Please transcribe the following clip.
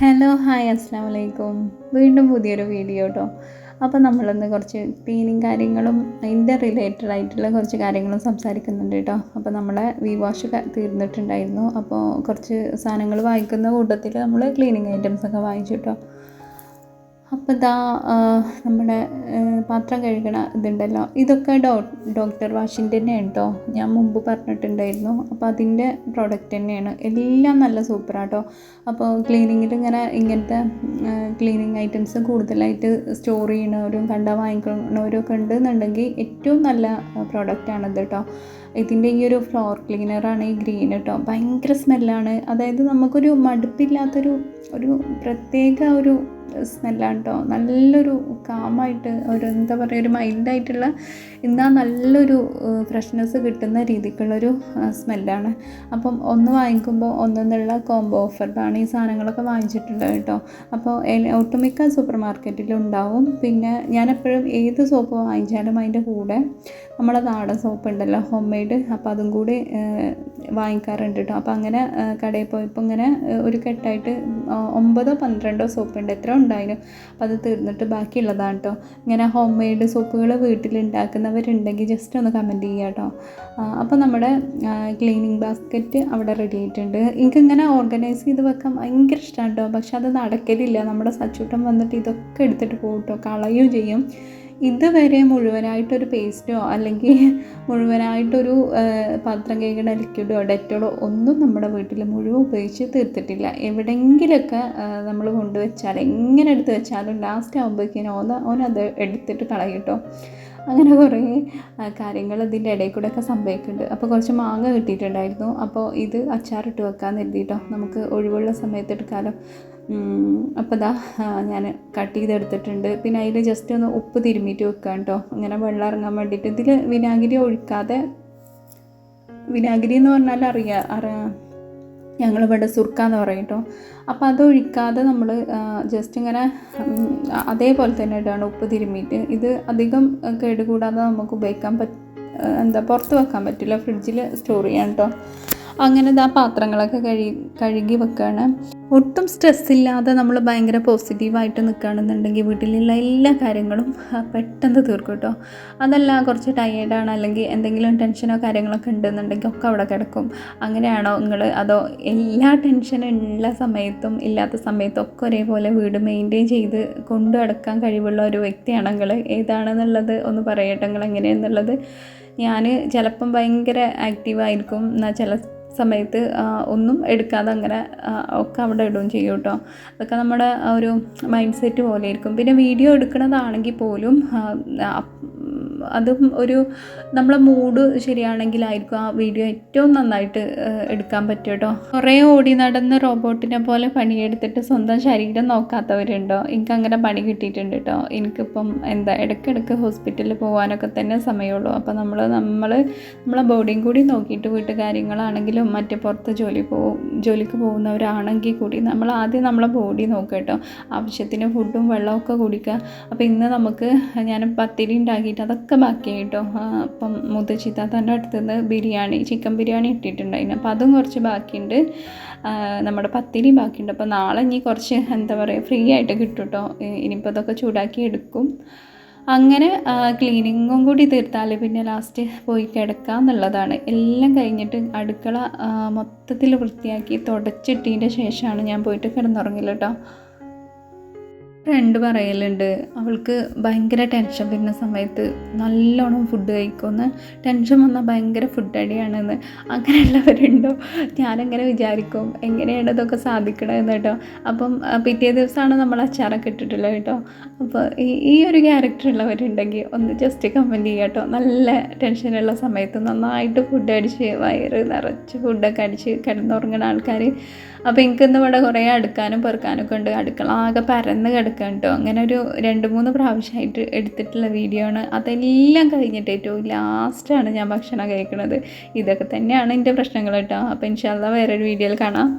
Hello hi അസ്സാം വലൈക്കും. വീണ്ടും പുതിയൊരു വീഡിയോ കേട്ടോ. അപ്പോൾ നമ്മളിന്ന് കുറച്ച് ക്ലീനിങ് കാര്യങ്ങളും അതിൻ്റെ റിലേറ്റഡ് ആയിട്ടുള്ള കുറച്ച് കാര്യങ്ങളും സംസാരിക്കുന്നുണ്ട് കേട്ടോ. അപ്പോൾ നമ്മളെ വാഷ് തീർന്നിട്ടുണ്ടായിരുന്നു. അപ്പോൾ കുറച്ച് സാധനങ്ങൾ വാങ്ങിക്കുന്ന കൂട്ടത്തിൽ നമ്മൾ ക്ലീനിങ് ഐറ്റംസൊക്കെ വാങ്ങിച്ചു കേട്ടോ. അപ്പോൾ ഇതാ നമ്മുടെ പാത്രം കഴുകണ ഇതുണ്ടല്ലോ, ഇതൊക്കെ ഡോക്ടർ വാഷിൻ്റെ തന്നെയാണ് കേട്ടോ. ഞാൻ മുമ്പ് പറഞ്ഞിട്ടുണ്ടായിരുന്നു. അപ്പോൾ അതിൻ്റെ പ്രോഡക്റ്റ് തന്നെയാണ്. എല്ലാം നല്ല സൂപ്പറാട്ടോ. അപ്പോൾ ക്ലീനിങ്ങിൽ ഇങ്ങനത്തെ ക്ലീനിങ് ഐറ്റംസ് കൂടുതലായിട്ട് സ്റ്റോർ ചെയ്യണവരും വാങ്ങിക്കണവരും ഒക്കെ ഉണ്ടെന്നുണ്ടെങ്കിൽ ഏറ്റവും നല്ല പ്രോഡക്റ്റാണിത് കേട്ടോ. ഇതിൻ്റെ ഈ ഒരു ഫ്ലോർ ക്ലീനറാണ് ഈ ഗ്രീൻ കേട്ടോ. ഭയങ്കര സ്മെല്ലാണ്. അതായത് നമുക്കൊരു മടുപ്പില്ലാത്തൊരു പ്രത്യേക ഒരു സ്മെല്ലാണ് കേട്ടോ. നല്ലൊരു കാമായിട്ട് എന്താ പറയുക, ഒരു മൈൽഡായിട്ടുള്ള എന്നാൽ നല്ലൊരു ഫ്രഷ്നെസ് കിട്ടുന്ന രീതിക്കുള്ളൊരു സ്മെല്ലാണ്. അപ്പം ഒന്ന് വാങ്ങിക്കുമ്പോൾ ഒന്നെന്നുള്ള കോംബോ ഓഫറിലാണ് ഈ സാധനങ്ങളൊക്കെ വാങ്ങിച്ചിട്ടുള്ളത് കേട്ടോ. അപ്പോൾ ഒട്ടുമിക്ക സൂപ്പർ മാർക്കറ്റിലും ഉണ്ടാവും. പിന്നെ ഞാനെപ്പോഴും ഏത് സോപ്പ് വാങ്ങിച്ചാലും അതിൻ്റെ കൂടെ നമ്മളെ നാടൻ സോപ്പ് ഉണ്ടല്ലോ, ഹോം മെയ്ഡ്, അപ്പോൾ അതും കൂടി വാങ്ങിക്കാറുണ്ട് കേട്ടോ. അപ്പോൾ അങ്ങനെ കടയിൽ പോയപ്പോൾ ഇങ്ങനെ ഒരു കെട്ടായിട്ട് 9-12 സോപ്പ് ഉണ്ട്, എത്ര ഉണ്ടായിരുന്നു. അപ്പോൾ അത് തീർന്നിട്ട് ബാക്കിയുള്ളതാണ് കേട്ടോ. ഇങ്ങനെ ഹോം മെയ്ഡ് സോപ്പുകൾ വീട്ടിലുണ്ടാക്കുന്നവരുണ്ടെങ്കിൽ ജസ്റ്റ് ഒന്ന് കമൻറ്റ് ചെയ്യുക കേട്ടോ. അപ്പോൾ നമ്മുടെ ക്ലീനിങ് ബാസ്ക്കറ്റ് അവിടെ റെഡി ആയിട്ടുണ്ട്. എനിക്കിങ്ങനെ ഓർഗനൈസ് ചെയ്ത് വെക്കാൻ ഭയങ്കര ഇഷ്ടമാണ് കേട്ടോ. പക്ഷെ അത് നടക്കലില്ല. നമ്മുടെ സച്ചൂട്ടം വന്നിട്ട് ഇതൊക്കെ എടുത്തിട്ട് പോകും കേട്ടോ, കളയുകയും ചെയ്യും. ഇതുവരെ മുഴുവനായിട്ടൊരു പേസ്റ്റോ അല്ലെങ്കിൽ മുഴുവനായിട്ടൊരു പാത്രം കഴുകുന്ന ലിക്വിഡോ ഡെറ്റോളോ ഒന്നും നമ്മുടെ വീട്ടിൽ മുഴുവൻ ഉപയോഗിച്ച് തീർത്തിട്ടില്ല. എവിടെയെങ്കിലുമൊക്കെ നമ്മൾ കൊണ്ടുവച്ചാൽ, എങ്ങനെ എടുത്ത് വെച്ചാലും ലാസ്റ്റ് ആകുമ്പോഴേക്കും ഓനത് എടുത്തിട്ട് കളയും. അങ്ങനെ കുറേ കാര്യങ്ങൾ ഇതിൻ്റെ ഇടയിൽ കൂടെയൊക്കെ സംഭവിക്കുന്നുണ്ട്. അപ്പോൾ കുറച്ച് മാങ്ങ കിട്ടിയിട്ടുണ്ടായിരുന്നു. അപ്പോൾ ഇത് അച്ചാറിട്ട് വെക്കാമെന്ന് കരുതിയിട്ടോ, നമുക്ക് ഒഴിവുള്ള സമയത്ത് എടുക്കാമല്ലോ. അപ്പോൾ ഇതാ ഞാൻ കട്ട് ചെയ്തെടുത്തിട്ടുണ്ട്. പിന്നെ അതിൽ ജസ്റ്റ് ഒന്ന് ഉപ്പ് തിരുമ്മിയിട്ട് വെക്കാം കേട്ടോ, അങ്ങനെ വെള്ളം ഇറങ്ങാൻ വേണ്ടിയിട്ട്. ഇതിൽ വിനാഗിരി ഒഴിക്കാതെ, വിനാഗിരി എന്ന് പറഞ്ഞാൽ ഞങ്ങളിവിടെ സുർക്കാന്ന് പറയും കേട്ടോ. അപ്പോൾ അതൊഴിക്കാതെ നമ്മൾ ജസ്റ്റ് ഇങ്ങനെ അതേപോലെ തന്നെ ഇടാണ്, ഉപ്പ് തിരുമ്മിയിട്ട്. ഇത് അധികം കേടുകൂടാതെ നമുക്ക് ഉപയോഗിക്കാൻ പുറത്ത് വെക്കാൻ പറ്റില്ല, ഫ്രിഡ്ജിൽ സ്റ്റോർ ചെയ്യാൻ കേട്ടോ. അങ്ങനെ ഇതാ പാത്രങ്ങളൊക്കെ കഴുകി വെക്കുകയാണ്. ഒട്ടും സ്ട്രെസ്സില്ലാതെ നമ്മൾ ഭയങ്കര പോസിറ്റീവായിട്ട് നിൽക്കുകയാണെന്നുണ്ടെങ്കിൽ വീട്ടിലുള്ള എല്ലാ കാര്യങ്ങളും പെട്ടെന്ന് തീർക്കും കേട്ടോ. അതല്ല കുറച്ച് ടയേർഡാണ്, അല്ലെങ്കിൽ എന്തെങ്കിലും ടെൻഷനോ കാര്യങ്ങളൊക്കെ ഉണ്ടെന്നുണ്ടെങ്കിൽ ഒക്കെ അവിടെ കിടക്കും. അങ്ങനെയാണോ നിങ്ങൾ? അതോ എല്ലാ ടെൻഷനുള്ള സമയത്തും ഇല്ലാത്ത സമയത്തും ഒക്കെ ഒരേപോലെ വീട് മെയിൻറ്റെയിൻ ചെയ്ത് കൊണ്ടു നടക്കാൻ കഴിവുള്ള ഒരു വ്യക്തിയാണോ നിങ്ങൾ? ഏതാണെന്നുള്ളത് ഒന്ന് പറയട്ടെ, നിങ്ങൾ എങ്ങനെയാണെന്നുള്ളത്. ഞാൻ ചിലപ്പം ഭയങ്കര ആക്റ്റീവായിരിക്കും, എന്നാൽ ചില സമയത്ത് ഒന്നും എടുക്കാതെ അങ്ങനെ ഒക്കെ അവിടെ ഇടുകയും ചെയ്യും കേട്ടോ. അതൊക്കെ നമ്മുടെ ഒരു മൈൻഡ് സെറ്റ് പോലെ ആയിരിക്കും. പിന്നെ വീഡിയോ എടുക്കുന്നതാണെങ്കിൽ പോലും അതും ഒരു നമ്മളെ മൂഡ് ശരിയാണെങ്കിലായിരിക്കും ആ വീഡിയോ ഏറ്റവും നന്നായിട്ട് എടുക്കാൻ പറ്റും കേട്ടോ. കുറേ ഓടി നടന്ന് റോബോട്ടിനെ പോലെ പണിയെടുത്തിട്ട് സ്വന്തം ശരീരം നോക്കാത്തവരുണ്ടോ? എനിക്കങ്ങനെ പണി കിട്ടിയിട്ടുണ്ട് കേട്ടോ. എനിക്കിപ്പം ഇടയ്ക്കിടയ്ക്ക് ഹോസ്പിറ്റലിൽ പോകാനൊക്കെ തന്നെ സമയമുള്ളൂ. അപ്പോൾ നമ്മളെ ബോഡിയും കൂടി നോക്കിയിട്ട് വീട്ടുകാര്യങ്ങളാണെങ്കിലും മറ്റേ പുറത്ത് ജോലിക്ക് പോകുന്നവരാണെങ്കിൽ കൂടി നമ്മൾ ആദ്യം നമ്മളെ ബോഡി നോക്കുക കേട്ടോ. ആവശ്യത്തിന് ഫുഡും വെള്ളമൊക്കെ കുടിക്കുക. അപ്പോൾ ഇന്ന് ഞാൻ പത്തിരി ഉണ്ടാക്കിയിട്ട് അതൊക്കെ ബാക്കിയായിട്ടോ. അപ്പം മുത്തശ്ശിത്താത്തൻ്റെ അടുത്ത് നിന്ന് ചിക്കൻ ബിരിയാണി ഇട്ടിട്ടുണ്ടായിരുന്നു. അപ്പോൾ അതും കുറച്ച് ബാക്കിയുണ്ട്, നമ്മുടെ പത്തിരി ബാക്കിയുണ്ട്. അപ്പോൾ നാളെ ഇനി കുറച്ച് ഫ്രീ ആയിട്ട് കിട്ടും കേട്ടോ. ഇനിയിപ്പോൾ അതൊക്കെ ചൂടാക്കി എടുക്കും. അങ്ങനെ ക്ലീനിങ്ങും കൂടി തീർത്താൽ പിന്നെ ലാസ്റ്റ് പോയി കിടക്കുക എന്നുള്ളതാണ്. എല്ലാം കഴിഞ്ഞിട്ട് അടുക്കള മൊത്തത്തിൽ വൃത്തിയാക്കി തുടച്ചിട്ടതിൻ്റെ ശേഷമാണ് ഞാൻ പോയിട്ട് കിടന്നുറങ്ങില്ല കേട്ടോ. ഫ്രണ്ട് പറയലുണ്ട്, അവൾക്ക് ഭയങ്കര ടെൻഷൻ വരുന്ന സമയത്ത് നല്ലോണം ഫുഡ് കഴിക്കുമെന്ന്, ടെൻഷൻ വന്നാൽ ഭയങ്കര ഫുഡ് അടിയാണെന്ന്. അങ്ങനെയുള്ളവരുണ്ടോ? ഞാനങ്ങനെ വിചാരിക്കും, എങ്ങനെയാണ് ഇതൊക്കെ സാധിക്കണമെന്ന് കേട്ടോ. അപ്പം പിറ്റേ ദിവസമാണ് നമ്മൾ അച്ചാറൊക്കെ ഇട്ടിട്ടുള്ളത് കേട്ടോ. അപ്പോൾ ഈ ഒരു ക്യാരക്ടർ ഉള്ളവരുണ്ടെങ്കിൽ ഒന്ന് ജസ്റ്റ് കമൻറ്റ് ചെയ്യുക കേട്ടോ. നല്ല ടെൻഷനുള്ള സമയത്ത് നന്നായിട്ട് ഫുഡ് അടിച്ച് വയറ് നിറച്ച് ഫുഡൊക്കെ അടിച്ച് കിടന്നുറങ്ങുന്ന ആൾക്കാർ. അപ്പോൾ എനിക്കിന്ന് ഇവിടെ കുറേ അടുക്കാനും പെറുക്കാനൊക്കെ ഉണ്ട്. അടുക്കള ആകെ പരന്ന് കിടക്കാൻ കേട്ടോ. അങ്ങനെ ഒരു 2-3 പ്രാവശ്യമായിട്ട് എടുത്തിട്ടുള്ള വീഡിയോ ആണ്. അതെല്ലാം കഴിഞ്ഞിട്ട് ഏറ്റവും ലാസ്റ്റാണ് ഞാൻ ഭക്ഷണം കഴിക്കുന്നത്. ഇതൊക്കെ തന്നെയാണ് എൻ്റെ പ്രശ്നങ്ങൾ കേട്ടോ. അപ്പോൾ ഇൻഷാ അല്ലാഹ് വേറൊരു വീഡിയോയിൽ കാണാം.